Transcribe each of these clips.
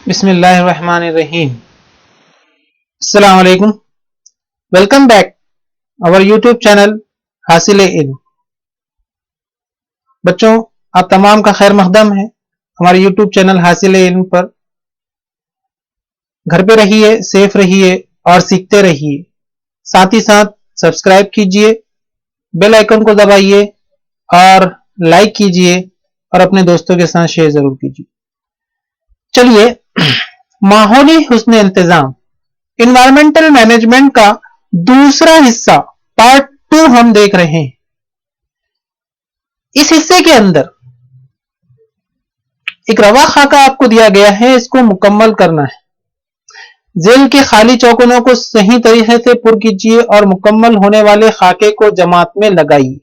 بسم اللہ الرحمن الرحیم. السلام علیکم. ویلکم بیک اور یوٹیوب چینل حاصل علم. بچوں آپ تمام کا خیر مقدم ہے ہمارے یوٹیوب چینل حاصل علم پر. گھر پہ رہیے، سیف رہیے اور سیکھتے رہیے. ساتھ ہی ساتھ سبسکرائب کیجئے، بیل آئیکن کو دبائیے اور لائک کیجئے اور اپنے دوستوں کے ساتھ شیئر ضرور کیجئے. چلیے ماحولی حسن انتظام انوائرمنٹل مینجمنٹ کا دوسرا حصہ پارٹ 2 ہم دیکھ رہے ہیں. اس حصے کے اندر ایک رواں خاکہ آپ کو دیا گیا ہے، اس کو مکمل کرنا ہے. ذیل کے خالی چوکونوں کو صحیح طریقے سے پر کیجیے اور مکمل ہونے والے خاکے کو جماعت میں لگائیے.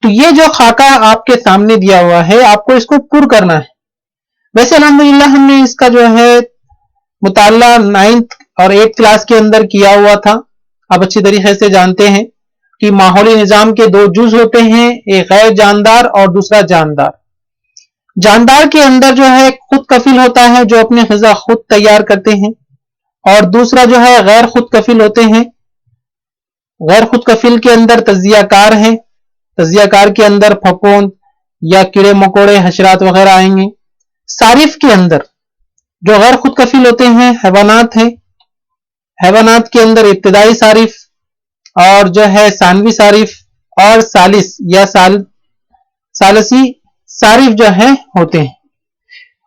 تو یہ جو خاکہ آپ کے سامنے دیا ہوا ہے آپ کو اس کو پر کرنا ہے. ویسے الحمدللہ ہم نے اس کا جو ہے مطالعہ 9th اور 8th کلاس کے اندر کیا ہوا تھا. آپ اچھی طریقے سے جانتے ہیں کہ ماحولی نظام کے 2 جز ہوتے ہیں، ایک غیر جاندار اور دوسرا جاندار. جاندار کے اندر جو ہے خود کفیل ہوتا ہے جو اپنی غذا خود تیار کرتے ہیں، اور دوسرا جو ہے غیر خود کفیل ہوتے ہیں. غیر خود کفیل کے اندر تجزیہ کار ہے. تجزیہ کار کے اندر پھپھوند یا کیڑے مکوڑے حشرات وغیرہ آئیں گے. صارف کے اندر جو غیر خود کفیل ہوتے ہیں حیوانات ہیں. حیوانات کے اندر ابتدائی صارف اور جو ہے ثانوی صارف اور ثالث یا ثالثی صارف جو ہے ہوتے ہیں.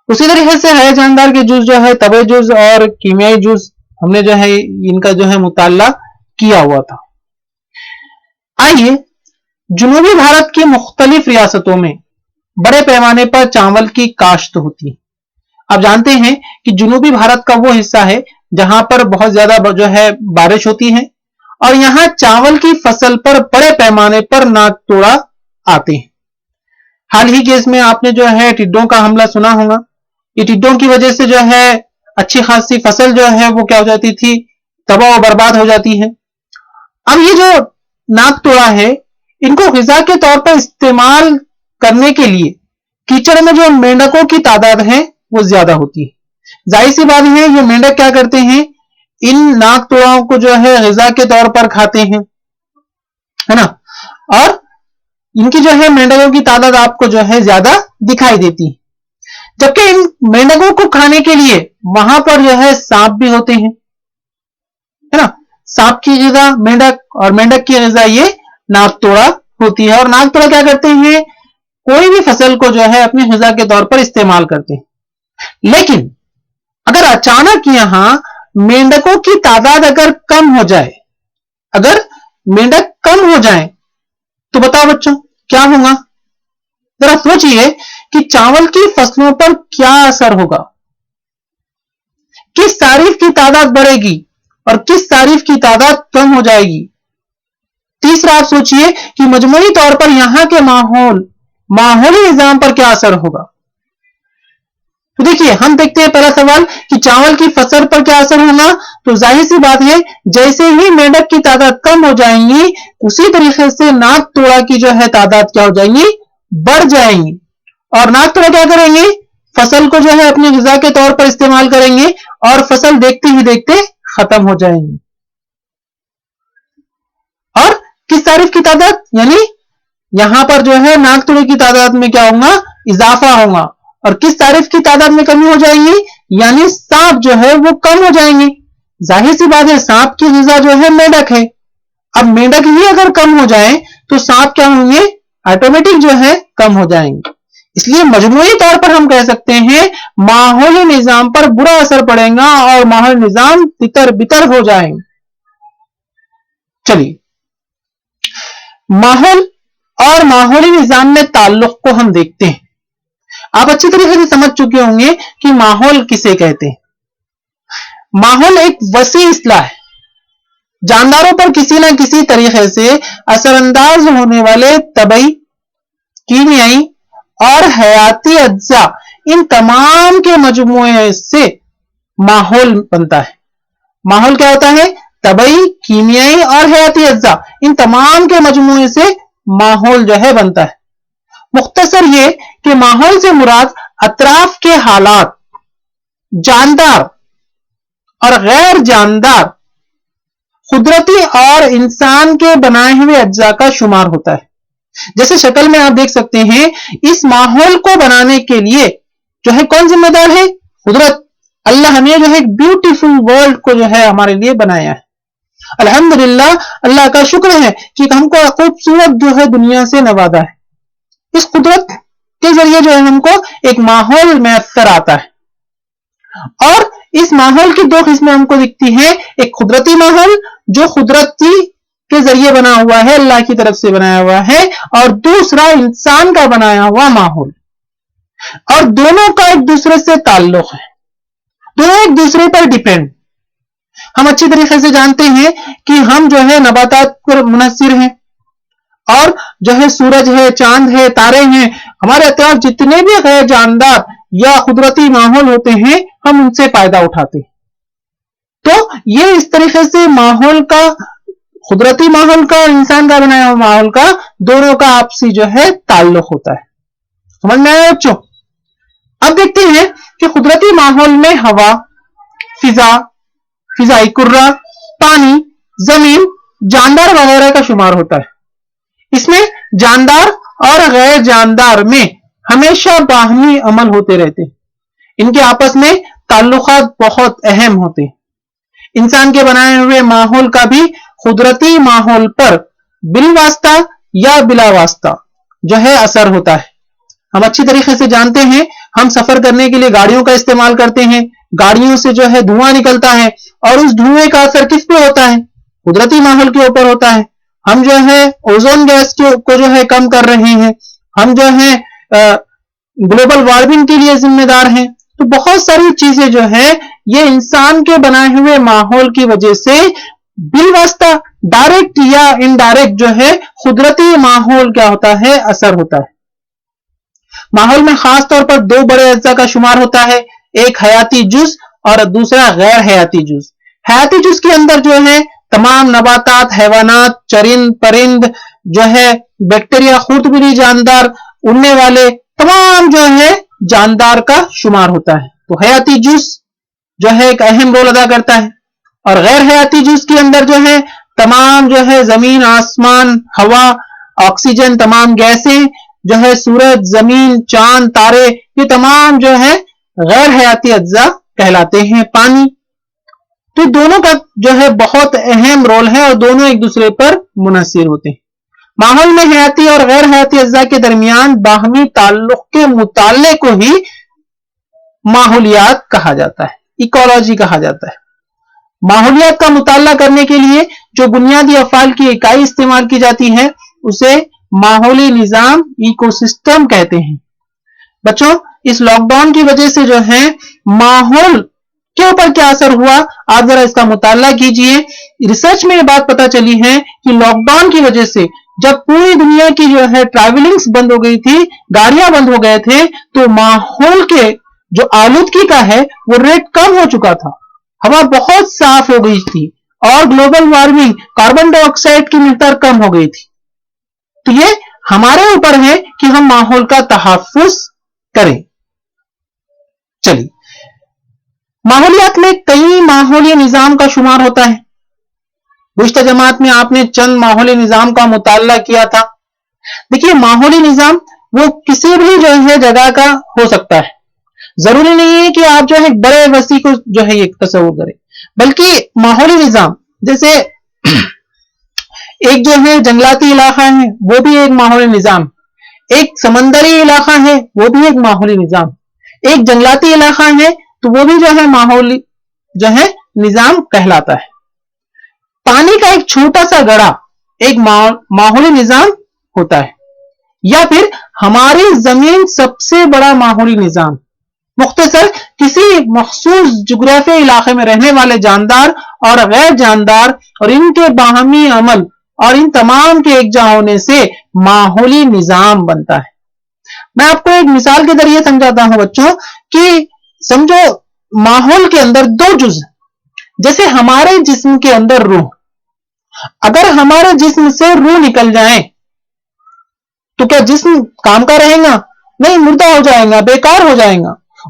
اسی طریقے سے غیر جاندار کے جز جو ہے طبعی جز اور کیمیائی جز ہم نے جو ہے ان کا جو ہے مطالعہ کیا ہوا تھا. آئیے جنوبی بھارت کی مختلف ریاستوں میں بڑے پیمانے پر چاول کی کاشت ہوتی ہے. آپ جانتے ہیں کہ جنوبی بھارت کا وہ حصہ ہے جہاں پر بہت زیادہ جو ہے بارش ہوتی ہے، اور یہاں چاول کی فصل پر بڑے پیمانے پر ناک توڑا آتے ہیں. حال ہی کے اس میں آپ نے جو ہے ٹڈوں کا حملہ سنا ہوگا. یہ ٹڈوں کی وجہ سے جو ہے اچھی خاصی فصل جو ہے وہ کیا ہو جاتی تھی، تباہ و برباد ہو جاتی ہے. اب یہ جو ناک توڑا ہے ان کو غذا کے طور پر استعمال کرنے کے لیے کیچڑ میں جو مینڈکوں کی تعداد ہے وہ زیادہ ہوتی ہے. ظاہر سی بات ہے یہ مینڈک کیا کرتے ہیں، ان ناک توڑاؤں کو جو ہے غذا کے طور پر کھاتے ہیں، ہے نا. اور ان کی جو ہے مینڈکوں کی تعداد آپ کو جو ہے زیادہ دکھائی دیتی ہے. جبکہ ان مینڈکوں کو کھانے کے لیے وہاں پر جو ہے سانپ بھی ہوتے ہیں، ہے نا. سانپ کی غذا مینڈک اور مینڈک کی غذا یہ ناک توڑا ہوتی ہے. اور ناک توڑا کیا کرتے ہیں، کوئی بھی فصل کو جو ہے اپنی غذا کے طور پر استعمال کرتے ہیں. لیکن اگر اچانک یہاں مینڈکوں کی تعداد اگر کم ہو جائے، اگر مینڈک کم ہو جائیں تو بتاؤ بچوں کیا ہوگا. ذرا سوچئے کہ چاول کی فصلوں پر کیا اثر ہوگا. کس صارف کی تعداد بڑھے گی اور کس صارف کی تعداد کم ہو جائے گی. تیسرا آپ سوچئے کہ مجموعی طور پر یہاں کے ماحولی نظام پر کیا اثر ہوگا. تو دیکھیے ہم دیکھتے ہیں پہلا سوال کہ چاول کی فصل پر کیا اثر ہوگا. تو ظاہر سی بات ہے جیسے ہی مینڈک کی تعداد کم ہو جائیں گی اسی طریقے سے ناک توڑا کی جو ہے تعداد کیا ہو جائیں گی، بڑھ جائیں گی. اور ناک توڑا کیا کریں گے، فصل کو جو ہے اپنی غذا کے طور پر استعمال کریں گے اور فصل دیکھتے ہی دیکھتے ختم ہو جائیں گی. اور کس صارف کی تعداد، یعنی یہاں پر جو ہے ناک توڑے کی تعداد میں کیا ہوگا، اضافہ ہوگا. اور کس صارف کی تعداد میں کمی ہو جائے گی، یعنی سانپ جو ہے وہ کم ہو جائیں گے. ظاہر سی بات ہے سانپ کی غذا جو ہے مینڈک ہے. اب مینڈک ہی اگر کم ہو جائیں تو سانپ کیا ہوں گے، آٹومیٹک جو ہے کم ہو جائیں گے. اس لیے مجموعی طور پر ہم کہہ سکتے ہیں ماحولی نظام پر برا اثر پڑے گا اور ماحولی نظام تتر بتر ہو جائیں گے. چلیے ماحول اور ماحولی نظام میں تعلق کو ہم دیکھتے ہیں. آپ اچھی طریقے سے سمجھ چکے ہوں گے کہ ماحول کسے کہتے ہیں. ماحول ایک وسیع اصطلاح ہے. جانداروں پر کسی نہ کسی طریقے سے اثر انداز ہونے والے طبعی، کیمیائی اور حیاتی اجزاء ان تمام کے مجموعے سے ماحول بنتا ہے. ماحول کیا ہوتا ہے، طبعی، کیمیائی اور حیاتی اجزاء ان تمام کے مجموعے سے ماحول جو ہے بنتا ہے. مختصر یہ کہ ماحول سے مراد اطراف کے حالات جاندار اور غیر جاندار قدرتی اور انسان کے بنائے ہوئے اجزاء کا شمار ہوتا ہے. جیسے شکل میں آپ دیکھ سکتے ہیں اس ماحول کو بنانے کے لیے جو ہے کون ذمہ دار ہے؟ قدرت. اللہ نے جو ہے ایک بیوٹیفل ورلڈ کو جو ہے ہمارے لیے بنایا ہے. الحمدللہ اللہ کا شکر ہے کہ ہم کو خوبصورت جو ہے دنیا سے نوازا ہے. اس قدرت کے ذریعے جو ہے ہم کو ایک ماحول میسر آتا ہے اور اس ماحول کی دو قسمیں ہم کو دکھتی ہیں. ایک قدرتی ماحول جو قدرتی کے ذریعے بنا ہوا ہے, اللہ کی طرف سے بنایا ہوا ہے, اور دوسرا انسان کا بنایا ہوا ماحول. اور دونوں کا ایک دوسرے سے تعلق ہے, دونوں ایک دوسرے پر ڈیپینڈ. ہم اچھی طریقے سے جانتے ہیں کہ ہم جو ہے نباتات پر منحصر ہیں اور جو ہے سورج ہے, چاند ہے, تارے ہیں, ہمارے اطراف جتنے بھی غیر جاندار یا قدرتی ماحول ہوتے ہیں ہم ان سے فائدہ اٹھاتے ہیں. تو یہ اس طریقے سے ماحول کا, قدرتی ماحول کا اور انسان کا بنایا ہوا ماحول کا دونوں کا آپسی جو ہے تعلق ہوتا ہے. سمجھ میں آیا بچوں؟ اب دیکھتے ہیں کہ قدرتی ماحول میں ہوا, فضا, فضائی کرہ, پانی, زمین, جاندار وغیرہ کا شمار ہوتا ہے. اس میں جاندار اور غیر جاندار میں ہمیشہ باہمی عمل ہوتے رہتے ہیں. ان کے آپس میں تعلقات بہت اہم ہوتے ہیں. انسان کے بنائے ہوئے ماحول کا بھی قدرتی ماحول پر بالواسطہ یا بلا واسطہ جو ہے اثر ہوتا ہے. ہم اچھی طریقے سے جانتے ہیں, ہم سفر کرنے کے لیے گاڑیوں کا استعمال کرتے ہیں, گاڑیوں سے جو ہے دھواں نکلتا ہے اور اس دھوئے کا اثر کس پہ ہوتا ہے؟ قدرتی ماحول کے اوپر ہوتا ہے. ہم جو ہے اوزون گیس کو جو ہے کم کر رہے ہیں, ہم جو ہے گلوبل وارمنگ کے لیے ذمہ دار ہیں. تو بہت ساری چیزیں جو ہے یہ انسان کے بنائے ہوئے ماحول کی وجہ سے بالواسطہ ڈائریکٹ یا انڈائریکٹ جو ہے قدرتی ماحول کیا ہوتا ہے, اثر ہوتا ہے. ماحول میں خاص طور پر دو بڑے اجزاء کا شمار ہوتا ہے, ایک حیاتی جز اور دوسرا غیر حیاتی جز. حیاتی جز کے اندر جو ہے تمام نباتات, حیوانات, چرند پرند جو ہے بیکٹیریا, خردبری جاندار, اڑنے والے تمام جو ہے جاندار کا شمار ہوتا ہے. تو حیاتی جز جو ہے ایک اہم رول ادا کرتا ہے. اور غیر حیاتی جز کے اندر جو ہے تمام جو ہے زمین, آسمان, ہوا, آکسیجن, تمام گیسیں جو ہے سورج, زمین, چاند, تارے, یہ تمام جو ہے غیر حیاتی اجزاء کہلاتے ہیں. پانی. تو دونوں کا جو ہے بہت اہم رول ہے اور دونوں ایک دوسرے پر منحصر ہوتے ہیں. ماحول میں حیاتی اور غیر حیاتی اجزاء کے درمیان باہمی تعلق کے مطالعے کو ہی ماحولیات کہا جاتا ہے, ایکولوجی کہا جاتا ہے. ماحولیات کا مطالعہ کرنے کے لیے جو بنیادی افعال کی اکائی استعمال کی جاتی ہے اسے ماحولی نظام, ایکو سسٹم کہتے ہیں. بچوں, اس لاک ڈاؤن کی وجہ سے جو ہے ماحول کے اوپر کیا اثر ہوا, آپ ذرا اس کا مطالعہ کیجئے. ریسرچ میں یہ بات پتا چلی ہے کہ لاک ڈاؤن کی وجہ سے جب پوری دنیا کی جو ہے ٹریولنگز بند ہو گئی تھی, گاڑیاں بند ہو گئے تھے, تو ماحول کے جو آلودگی کا ہے وہ ریٹ کم ہو چکا تھا, ہوا بہت صاف ہو گئی تھی اور گلوبل وارمنگ, کاربن ڈائی آکسائڈ کی مقدار کم ہو گئی تھی. تو یہ ہمارے اوپر ہے کہ ہم ماحول کا تحفظ کریں. چلیے, ماحولیات میں کئی ماحولی نظام کا شمار ہوتا ہے. گزشتہ جماعت میں آپ نے چند ماحولی نظام کا مطالعہ کیا تھا. دیکھیے, ماحولی نظام وہ کسی بھی جو ہے جگہ کا ہو سکتا ہے. ضروری نہیں ہے کہ آپ جو ہے بڑے وسیع کو جو ہے یہ تصور کریں, بلکہ ماحولی نظام جیسے ایک جو ہے جنگلاتی علاقہ ہے وہ بھی ایک ماحولی نظام, ایک سمندری علاقہ ہے وہ بھی ایک ماحولی نظام, ایک جنگلاتی علاقہ ہے تو وہ بھی جو ہے ماحولی جو ہے نظام کہلاتا ہے. پانی کا ایک چھوٹا سا گڑھا ایک ماحولی نظام ہوتا ہے, یا پھر ہماری زمین سب سے بڑا ماحولی نظام. مختصر کسی مخصوص جغرافیائی علاقے میں رہنے والے جاندار اور غیر جاندار اور ان کے باہمی عمل اور ان تمام کے ایک جا ہونے سے ماحولی نظام بنتا ہے. میں آپ کو ایک مثال کے ذریعے سمجھاتا ہوں بچوں کہ سمجھو ماحول کے اندر دو جز, جیسے ہمارے جسم کے اندر روح, اگر ہمارے جسم سے روح نکل جائے تو کیا جسم کام کا رہے گا؟ نہیں, مردہ ہو جائے گا, بیکار ہو جائے گا.